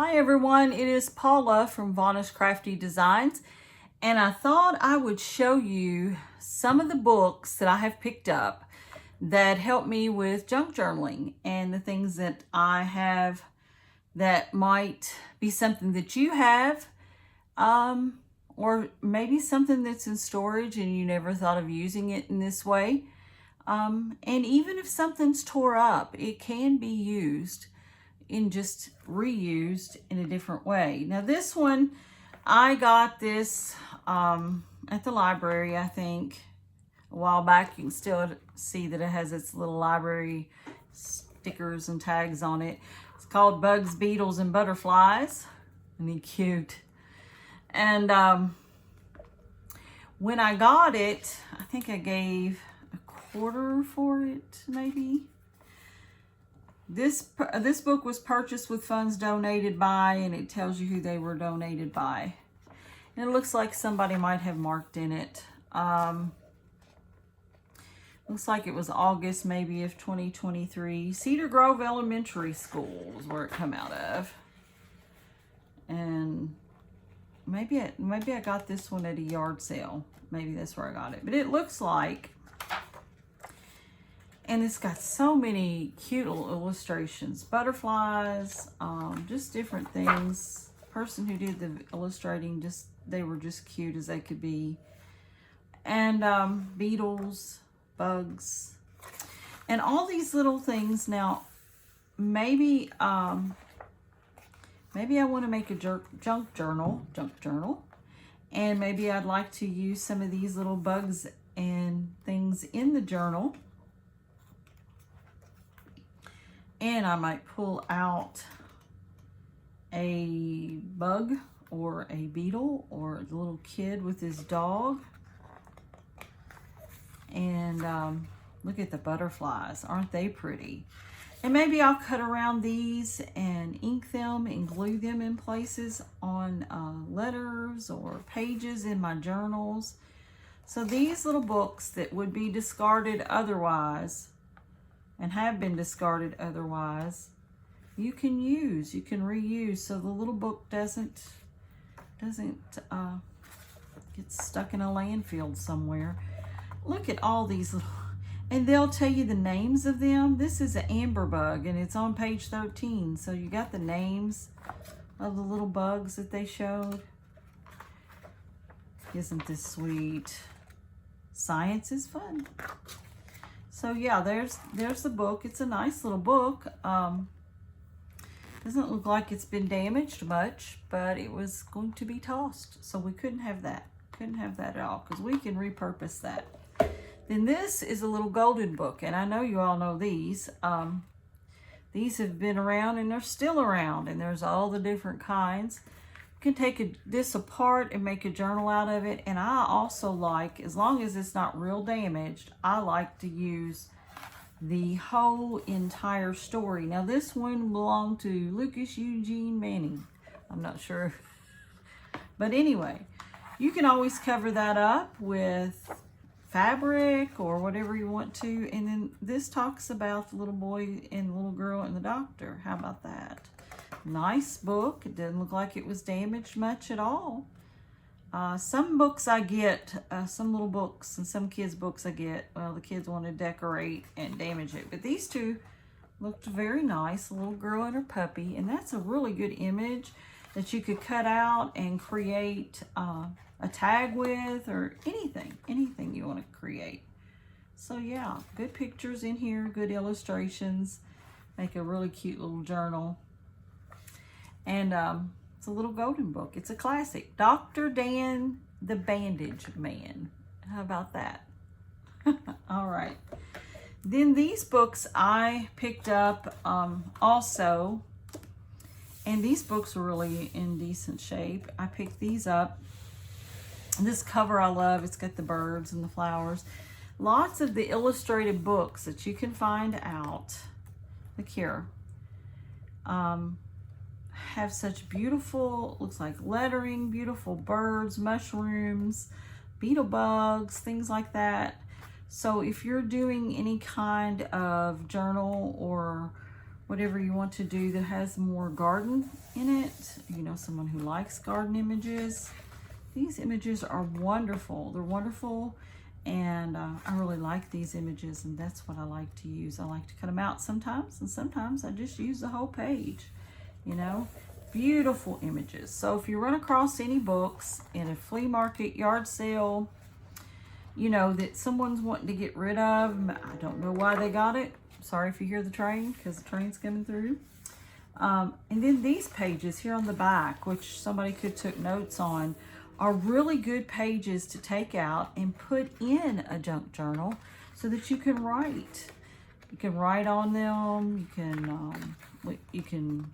Hi everyone, it is Paula from Vaughnish Crafty Designs, and I thought I would show you some of the books that I have picked up that help me with junk journaling and the things that I have that might be something that you have, or maybe something that's in storage and you never thought of using it in this way. And even if something's tore up, it can be used in just reused in a different way. Now this one, I got this at the library, I think, a while back. You can still see that it has its little library stickers and tags on it. It's called Bugs, Beetles, and Butterflies. Isn't he cute? And when I got it, I think I gave a quarter for it, maybe. This book was purchased with funds donated by, and it tells you who they were donated by. And it looks like somebody might have marked in it. Looks like it was August maybe of 2023. Cedar Grove Elementary School is where it come out of. And maybe I got this one at a yard sale. Maybe that's where I got it. But it looks like, and it's got so many cute little illustrations, butterflies, just different things. The person who did the illustrating, they were just cute as they could be. And beetles, bugs, and all these little things. Now, maybe I want to make a junk journal, and maybe I'd like to use some of these little bugs and things in the journal. And I might pull out a bug or a beetle or the little kid with his dog. And look at the butterflies. Aren't they pretty? And maybe I'll cut around these and ink them and glue them in places on letters or pages in my journals. So these little books that would be discarded otherwise, and have been discarded otherwise, you can use, you can reuse, so the little book doesn't get stuck in a landfill somewhere. Look at all these little, and they'll tell you the names of them. This is an amber bug, and it's on page 13, so you got the names of the little bugs that they showed. Isn't this sweet? Science is fun. So yeah, there's the book. It's a nice little book. Doesn't look like it's been damaged much, but it was going to be tossed. So we couldn't have that. Couldn't have that at all, because we can repurpose that. Then this is a little golden book, and I know you all know these. These have been around, and they're still around, and there's all the different kinds. You can take this apart and make a journal out of it. And I also like, as long as it's not real damaged, I like to use the whole entire story. Now this one belonged to Lucas Eugene Manning. I'm not sure. But anyway, you can always cover that up with fabric or whatever you want to. And then this talks about the little boy and the little girl and the doctor. How about that? Nice book. It didn't look like it was damaged much at all. Some books I get, some little books and some kids' books I get, well, the kids want to decorate and damage it. But these two looked very nice, a little girl and her puppy. And that's a really good image that you could cut out and create a tag with, or anything you want to create. So yeah, good pictures in here, good illustrations. Make a really cute little journal. And it's a little golden book. It's a classic. Dr. Dan the Bandage Man. How about that? All right. Then these books I picked up also. And these books are really in decent shape. I picked these up. This cover I love. It's got the birds and the flowers. Lots of the illustrated books that you can find out. Look here. Have such beautiful, looks like lettering, beautiful birds, mushrooms, beetle bugs, things like that. So if you're doing any kind of journal or whatever you want to do that has more garden in it. You know, someone who likes garden images. These images are wonderful. They're wonderful, and I really like these images, and that's what I like to use. I like to cut them out sometimes, and sometimes I just use the whole page, you know. Beautiful images. So if you run across any books in a flea market, yard sale, you know, that someone's wanting to get rid of, I don't know why they got it. Sorry if you hear the train, because the train's coming through. And then these pages here on the back, which somebody could took notes on, are really good pages to take out and put in a junk journal so that you can write. You can write on them. You can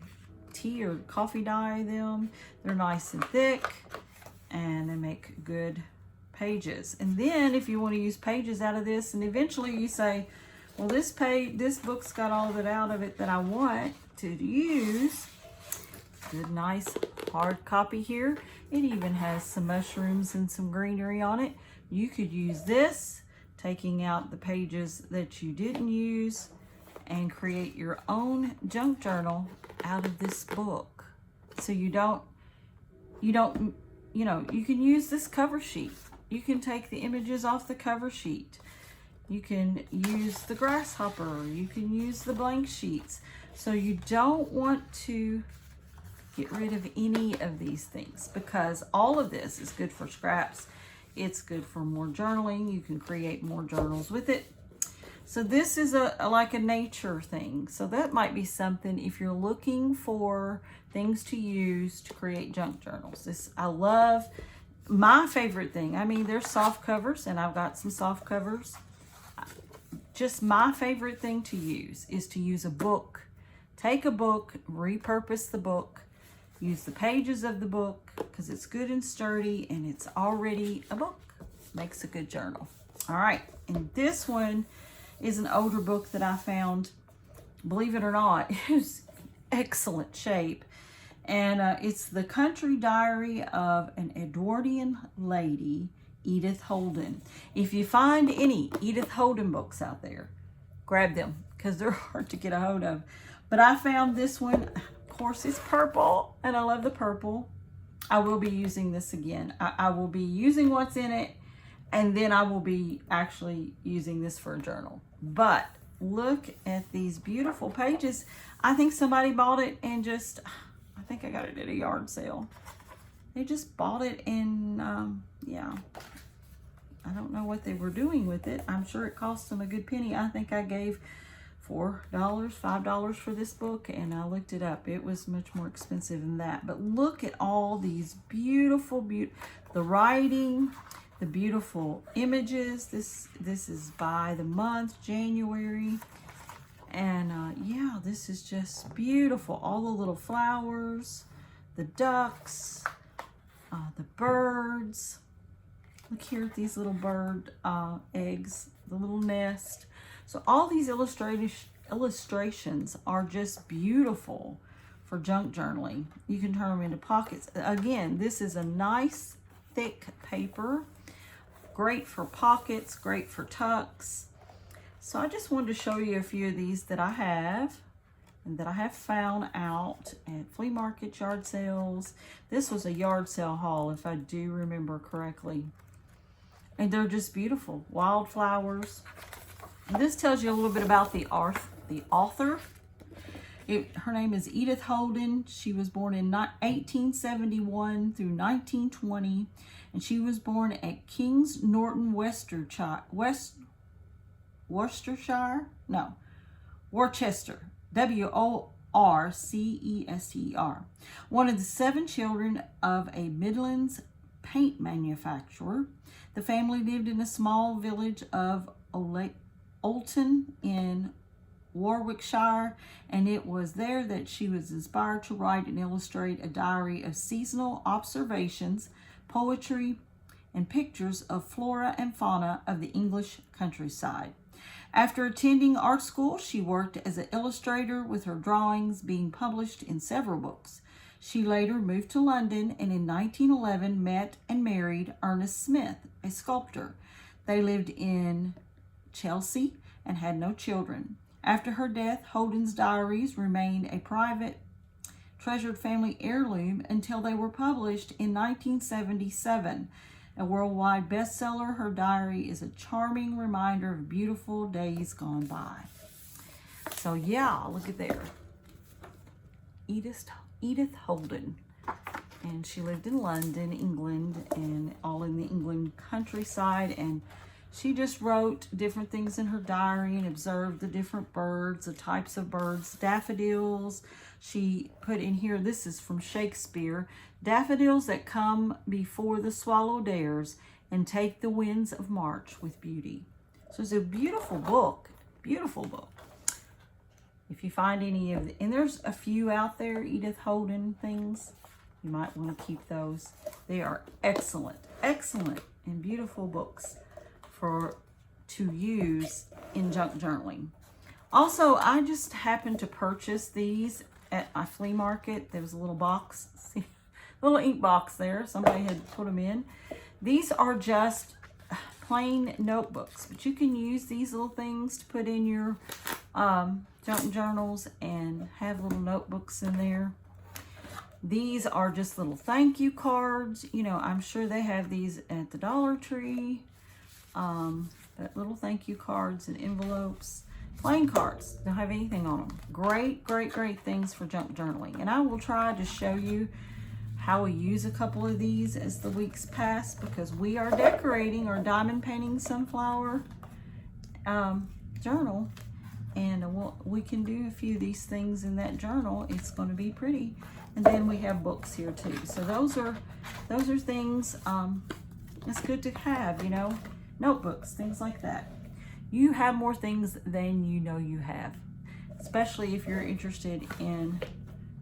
tea or coffee dye them. They're nice and thick, and they make good pages. And then if you want to use pages out of this, and eventually you say, well, this book's got all of it out of it that I want to use. Good, nice hard copy here. It even has some mushrooms and some greenery on it. You could use this, taking out the pages that you didn't use, and create your own junk journal out of this book. So you know, you can use this cover sheet. You can take the images off the cover sheet. You can use the grasshopper. You can use the blank sheets. So you don't want to get rid of any of these things, because all of this is good for scraps. It's good for more journaling. You can create more journals with it. So this is like a nature thing. So that might be something if you're looking for things to use to create junk journals. I love, my favorite thing, I mean, there's soft covers, and I've got some soft covers. Just my favorite thing to use is to use a book. Take a book, repurpose the book, use the pages of the book, because it's good and sturdy and it's already a book. Makes a good journal. All right, and this one is an older book that I found. Believe it or not, it was excellent shape. And it's The Country Diary of an Edwardian Lady, Edith Holden. If you find any Edith Holden books out there, grab them, because they're hard to get a hold of. But I found this one. Of course, it's purple, and I love the purple. I will be using this again. I will be using what's in it, and then I will be actually using this for a journal. But look at these beautiful pages. I think somebody bought it and just, I think I got it at a yard sale. They just bought it, and yeah. I don't know what they were doing with it. I'm sure it cost them a good penny. I think I gave $4, $5 for this book, and I looked it up. It was much more expensive than that. But look at all these beautiful, the writing, the beautiful images. This is by the month, January. And yeah, this is just beautiful. All the little flowers, the ducks, the birds. Look here at these little bird eggs, the little nest. So all these illustrations are just beautiful for junk journaling. You can turn them into pockets. Again, this is a nice thick paper. Great for pockets, great for tucks. So I just wanted to show you a few of these that I have and that I have found out at flea market, yard sales. This was a yard sale haul, if I do remember correctly. And they're just beautiful. Wildflowers. And this tells you a little bit about the author. Her name is Edith Holden. She was born in 1871 through 1920. And she was born at Kings Norton, Worcestershire. Worcester. W-O-R-C-E-S-T-E-R. One of the 7 children of a Midlands paint manufacturer. The family lived in a small village of Olton in Warwickshire, and it was there that she was inspired to write and illustrate a diary of seasonal observations, poetry, and pictures of flora and fauna of the English countryside. After attending art school, she worked as an illustrator, with her drawings being published in several books. She later moved to London, and in 1911 met and married Ernest Smith, a sculptor. They lived in Chelsea and had no children. After her death, Holden's diaries remained a private, treasured family heirloom until they were published in 1977. A worldwide bestseller, her diary is a charming reminder of beautiful days gone by. So yeah, look at there. Edith Holden. And she lived in London, England, and all in the England countryside. And she just wrote different things in her diary and observed the different birds, the types of birds, daffodils. She put in here, this is from Shakespeare, daffodils that come before the swallow dares and take the winds of March with beauty. So it's a beautiful book, beautiful book. If you find any of the, and there's a few out there, Edith Holden things, you might want to keep those. They are excellent, excellent and beautiful books to use in junk journaling. Also, I just happened to purchase these at my flea market. There was a little box, see, little ink box there. Somebody had put them in. These are just plain notebooks, but you can use these little things to put in your junk journals and have little notebooks in there. These are just little thank you cards. You know, I'm sure they have these at the Dollar Tree. But little thank you cards and envelopes. Plain cards, don't have anything on them. Great, great, great things for junk journaling. And I will try to show you how we use a couple of these as the weeks pass, because we are decorating our diamond painting sunflower journal. And we can do a few of these things in that journal. It's going to be pretty. And then we have books here too. So those are things it's good to have, you know. Notebooks, things like that. You have more things than you know you have, especially if you're interested in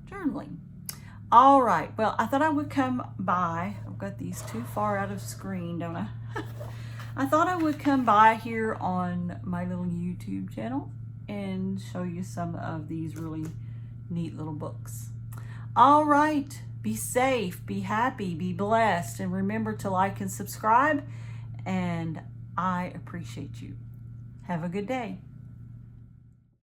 journaling. All right, well, I thought I would come by. I've got these too far out of screen, don't I? I thought I would come by here on my little YouTube channel and show you some of these really neat little books. All right, be safe, be happy, be blessed, and remember to like and subscribe. And I appreciate you. Have a good day.